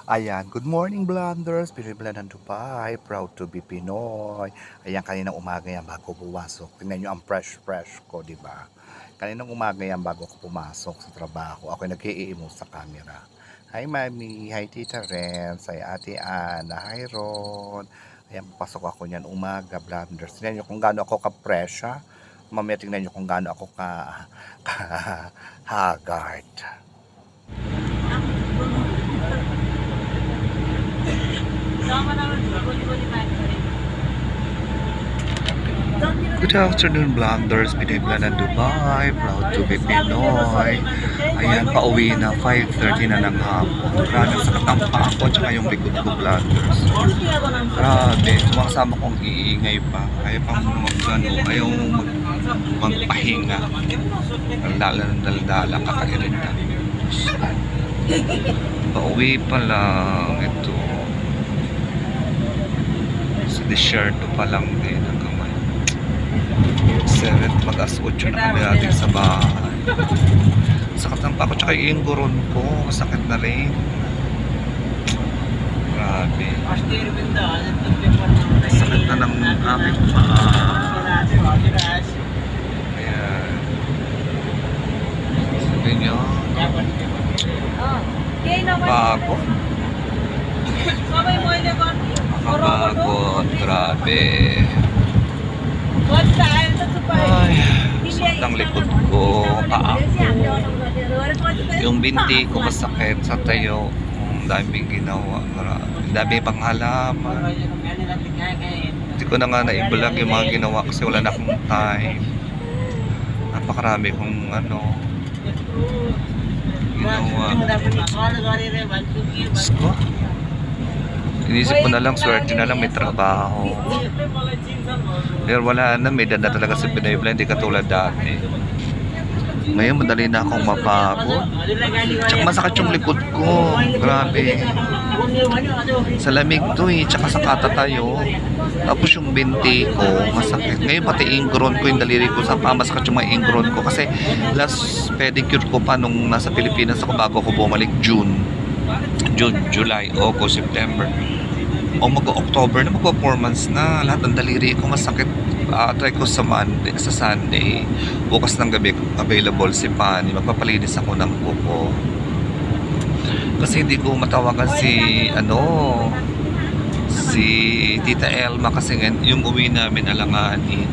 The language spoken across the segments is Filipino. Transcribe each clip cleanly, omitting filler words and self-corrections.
Ayan, good morning Blanders, Pinoy ng Dubai, proud to be Pinoy. Ayan, kaninang umaga yan bago pumasok. Tingnan nyo ang fresh ko, di ba? Kaninang umaga yan bago ko pumasok sa trabaho. Ako nag-i-emo sa camera. Hi Mami, hi Tita Renz, hi Ate Ana, hi Ron. Ayan, pasok ako niyan umaga, Blanders. Tingnan nyo kung gaano ako ka-fresh, ha? Mamaya tingnan nyo kung gaano ako ka-haggard. Good afternoon, Blanders, Pinoy ng Dubai, proud to be Pinoy. Ayan, pauwi na, 5:30 na ng hapon. Grabe, sakit ang paa ko, tsaka yung likod ko, Blanders. Grabe, sumakasama kong iingay pa. Kaya pang ayaw magpahinga. Daldala ng daldala, kakairinda. Pauwi pa lang ito. Sa desierto pa lang din ang kamay. 7 mag-as 8 na kami natin sa bahay. Sakit ng pa ako, tsaka yung goron ko, masakit na rin. Grabe. Sakit na ng aking paa. Ayan. Sabi nyo, bago. Makapagod, grabe. Ay, sakit ng likod ko, paa ko. Yung binti ko masakit sa tayo. Ang daming ginawa. Ang daming panghalaman. Hindi ko na nga naibalag yung mga ginawa kasi wala na akong time. Napakarami kong ginawa. Sko? Inisip ko na lang, swerte na lang may trabaho. Pero wala na, may danda talaga sa Pinoy Blend, hindi katulad dati. Ngayon madali na akong mapagod. Tsaka masakit yung likod ko. Grabe. Sa lamig to tsaka sa kata tayo. Tapos yung binti ko, masakit. Ngayon pati ingron ko, yung daliri ko sa paa, masakit yung mga ingron ko. Kasi last pedicure ko pa nung nasa Pilipinas ako bago ako bumalik June, July, August, September. O mag-October na, mag-4 months na. Lahat ng daliri ko masakit. Try ko sa Sunday. Bukas ng gabi, available si Pani. Magpapalinis ako ng kuko. Kasi hindi ko matawagan si Tita Elma kasi yung uwi namin alanganin.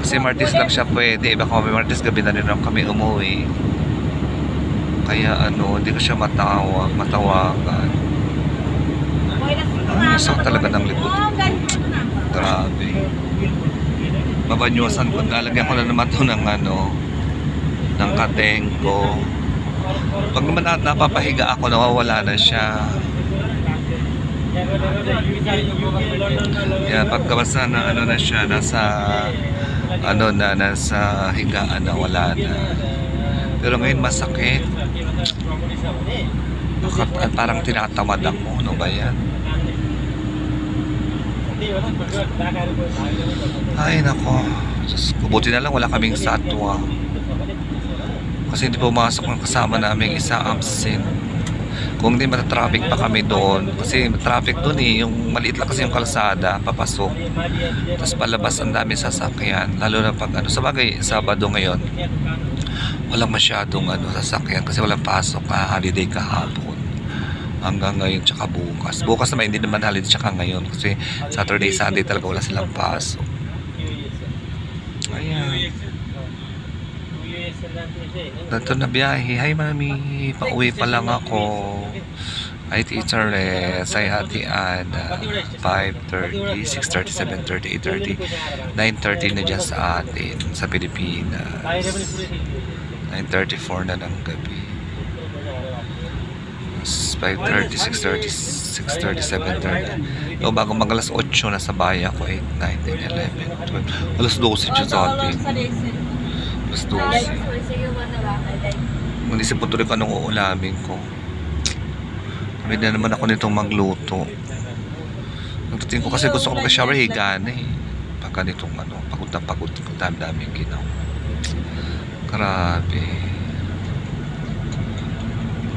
Kasi Martes lang siya pwede. Baka may Martes gabi na rin kami umuwi. Kaya hindi ko siya matawagan. Masakit talaga ng likod. Grabe. Babanyusan ko. Lalagyan ko na naman ito ng kateng ko. Pag naman napapahiga ako, nawawala na siya. Yan, pagkabasa na na siya, nasa higaan na, wala na. Pero ngayon masakit. Parang tinatamad ako. Ano ba yan? Ay nako, buti na lang wala kaming satwa kasi hindi pumasok ng kasama namin isa absent. Kung hindi matatraffic pa kami doon kasi traffic doon yung maliit lang kasi yung kalsada papasok, tapos palabas ang dami sasakyan, lalo na pag sa bagay Sabado ngayon walang masyadong sasakyan kasi walang pasok, holiday kahapon hanggang ngayon tsaka bukas. Bukas naman hindi naman holiday tsaka ngayon kasi Saturday, Sunday talaga wala silang pasok. Ayan. Dito na biyahe. Hi Mami, pauwi pa lang ako. Hi Teacher Les, hi Ate Ana. 5:30, 6:30, 7:30, 8:30, 9:30 na dyan sa atin sa Pilipinas. 9:34 na ng gabi. 5:30, 6:30, 6:30, 7:30. Bago mag alas 8 na sa bahay ako, 8, 9, 10, 11, 12. Alas 12 dyan sa atin. Alas 12. Manisip po tuloy ko anong uulamin ko. Sabi na naman ako nitong magluto. Nagtutin ko kasi gusto ko mag-shower, higa na Pagka nitong pagod na pagod ko, dami-daming ginawa. Grabe.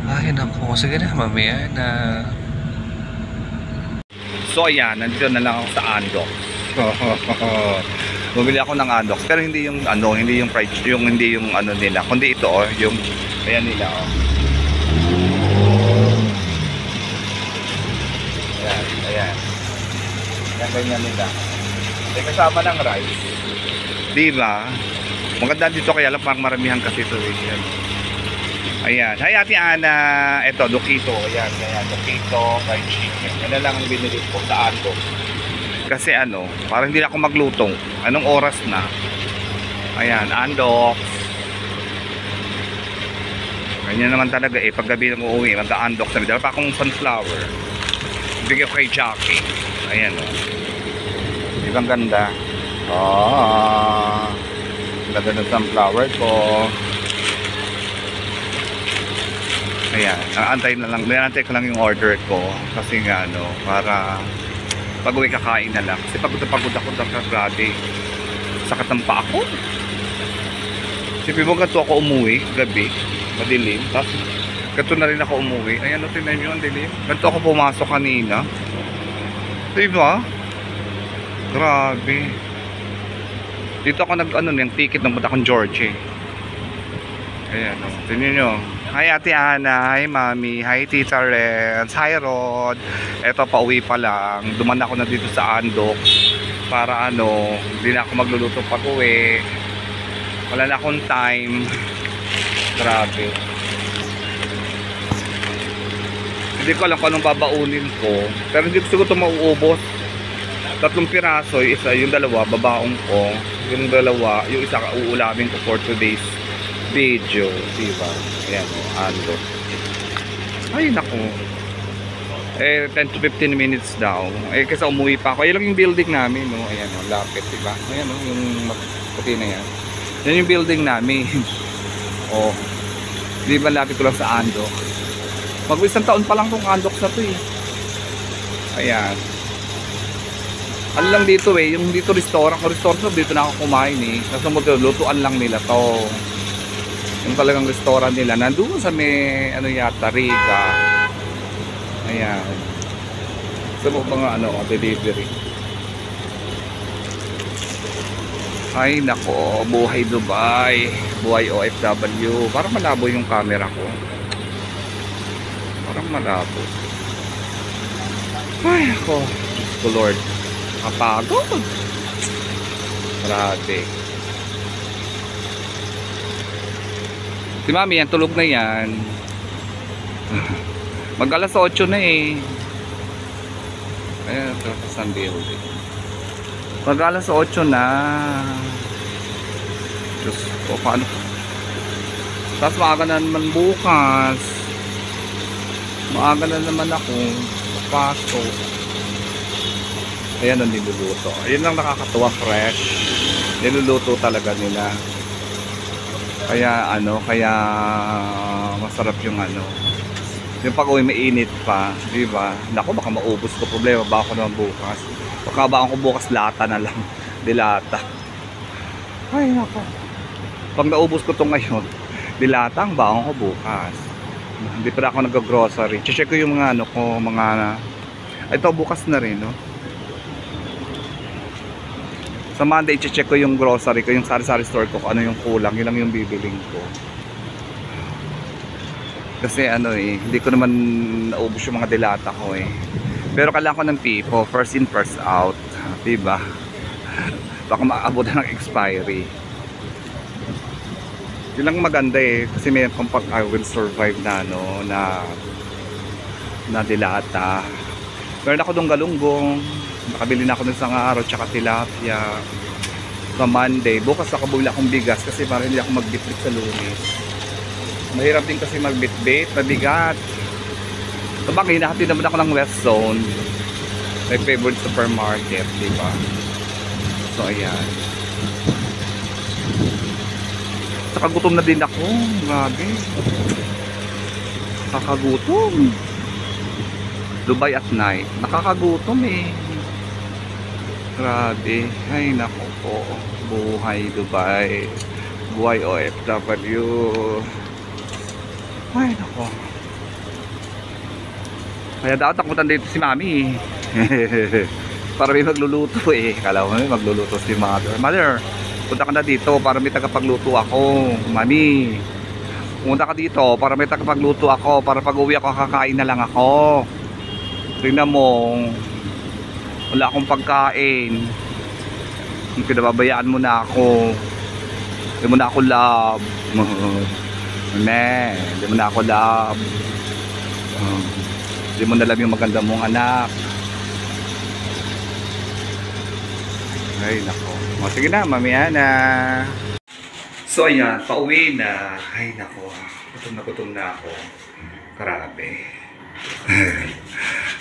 Ay, Ay, naku. Sige na, mamaya na. So, ayan. Nandito na lang ako sa Andox. Bumili ako ng Andox. Pero hindi yung, hindi yung fried, hindi yung nila. Kundi ito, yung, ayan nila, Ayan, ayan. Ayan, ganyan nila. May kasama ng rice. Diba? Maganda dito kaya lang parang maramihan kasi ito. Ayan. Ayan. Hi, Ate Ana. Ito, Dokito. Ayan, ayan. Dokito, fried chicken. Yan lang ang binili ko sa Andox. Kasi parang hindi na ako maglutong. Anong oras na? Ayan, Andox. Ganyan naman talaga pag gabi nang uuwi, mag-Andox na. Dala pa akong sunflower. Bigyan ko kay Jackie. Ayan, ibang ganda. Ganda ng sunflower ko. Ayan, antay ko lang yung order ko. Kasi nga, para pag uwi kakain na lang. Kasi pagod ako grabe. Sakit ng paa ko. Siyempre mo ganito ako umuwi, gabi, madilim. Tapos, ganito na rin ako umuwi. Ayan, tinan nyo, ang dilim. Ganito ako pumasok kanina. Diba? Grabe. Dito ako yung ticket ng punta kong George. Ayan, tinan nyo. Hi Ate Ana, hi Mami, hi Tita Renz, hi Rod. Eto, pauwi pa lang. Duman ako na dito sa Andox para hindi na ako magluluto pag uwi. Wala na akong time. Grabe. Hindi ko alam kung anong babaunin ko. Pero hindi ko siguro ito mauubos. 3 piraso, yung dalawa, babaong ko. Yung dalawa, yung isa uulamin ko for today's video, diba? Ayan, Andox. Ay, naku. 10 to 15 minutes daw. Kasi umuwi pa ako. Ayan lang yung building namin, Ayan, lapit, diba? Ayan, yung puti na yan. Yan yung building namin. Di ba lapit ko lang sa Andox? Mag-isang taon pa lang tong Andox na to, Ayan. Ano lang dito, yung dito restaurant dito na ako kumain, Kasi lutuan lang nila to. Yung talagang restaurant nila nandoon sa may yata Riga. Ayan. Sa mga delivery. Ay nako, buhay Dubai, buhay OFW. Parang malabo yung camera ko. Parang malabo. Ay nako, Lord. Kapagod. Grabe. Si Mami yan, tulog na yan. Mag alas 8 na Ayan, ito sa building. Mag alas 8 na. Diyos ko, paano? Tapos maaga na naman bukas. Maaga na naman ako. Pasok. Ayan ang niluluto. Ayun lang nakakatuwa, fresh. Niluluto talaga nila. Kaya kaya masarap yung yung pag-uwi mainit pa, di ba? Naku, baka maubos ko, problema ba ako naman bukas? Baka ba ako bukas lata na lang, dilata. Ay naku. Pag naubos ko to ngayon, dilata ang baon ko bukas. Hindi pa ako nag-grocery. Check ko yung mga ito bukas na rin, Sa Monday, check ko yung grocery ko, yung sari-sari store ko, ano yung kulang, yun lang yung bibiling ko. Kasi hindi ko naman naubos yung mga dilata ko Pero kailangan ko ng tipo, first in, first out. Diba? Baka maabot ng expiry. Yun lang maganda kasi may compact I will survive na na dilata. Meron ako dong galunggong. Nakabili na ako ng sangaro tsaka tilapia sa Monday. Bukas nakabuli akong bigas kasi para hindi ako magbitbit sa Lunes. Mahirap din kasi magbitbit, mabigat. So bakit hinahatid naman ako ng West Zone, my favorite supermarket, diba? So ayan. Saka gutom na din ako. Grabe. Nakakagutom. Dubai at night. Nakakagutom Grabe. Ay nako po. Buhay Dubai. Buhay OFW. Ay nako. Kaya dapat takutan dito si Mami. Para may magluluto eh. Kala ko may magluluto si Mother. Mother, punta ka na dito para may tagapagluto ako. Mami, punta ka dito para may tagapagluto ako. Para pag uwi ako, kakain na lang ako. Tingnan mo, wala akong pagkain. Pinababayaan mo na ako. Hindi mo na ako love. Hindi mo na ako love. Hindi mo na love yung maganda mong anak. Ay nako. O sige na, mamaya na. So ayan, pauwi na. Ay nako. Gutom na ako. Grabe.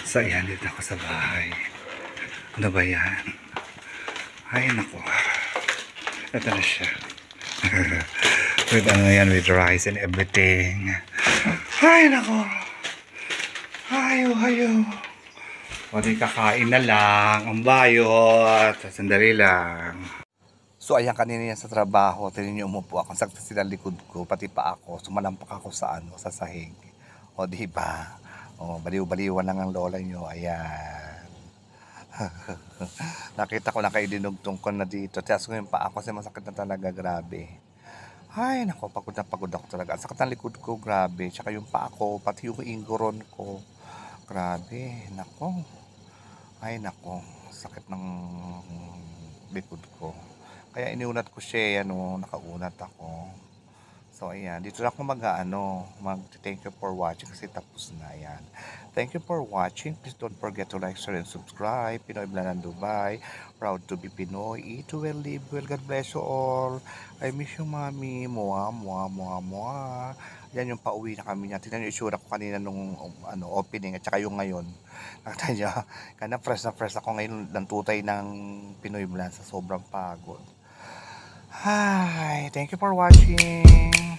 So ayan, dito ako sa bahay. Ano ba yan? Ay nako. Ito na siya. With ano yan, with rice and everything. Ay nako. Hayo. O di kakain na lang. Ang bayot. Sandali lang. So ayan, kanina yan sa trabaho. Tignan niyo, umupo ako. Sakta sila likod ko. Pati pa ako. Sumalampak ako sa sa sahig. O di ba? O baliw-baliwan lang ang lola niyo. Ayan. Nakita ko na kayo dinugtong ko na dito. Tiyaso ko yung paa ko kasi masakit na talaga. Grabe. Ay nako, pagod ako talaga. Ang sakit ng likod ko. Grabe. Tsaka yung paa ko. Pati yung inggoron ko. Grabe, nako. Ay nako, sakit ng likod ko. Kaya iniunat ko siya, nakaunat ako. So ayan, dito na ako mag-thank you for watching kasi tapos na yan. Thank you for watching. Please don't forget to like, share, and subscribe. Pinoy Blanan Dubai. Proud to be Pinoy. Eat well, live well. God bless you all. I miss you, Mami. Mua. Yan yung pauwi na kami niya. Tignan nyo yung itsura ko kanina nung opening at saka yung ngayon. Nakita nyo, kana fresh ako ngayon ng tutay ng Pinoy Blan sa sobrang pagod. Hi, thank you for watching.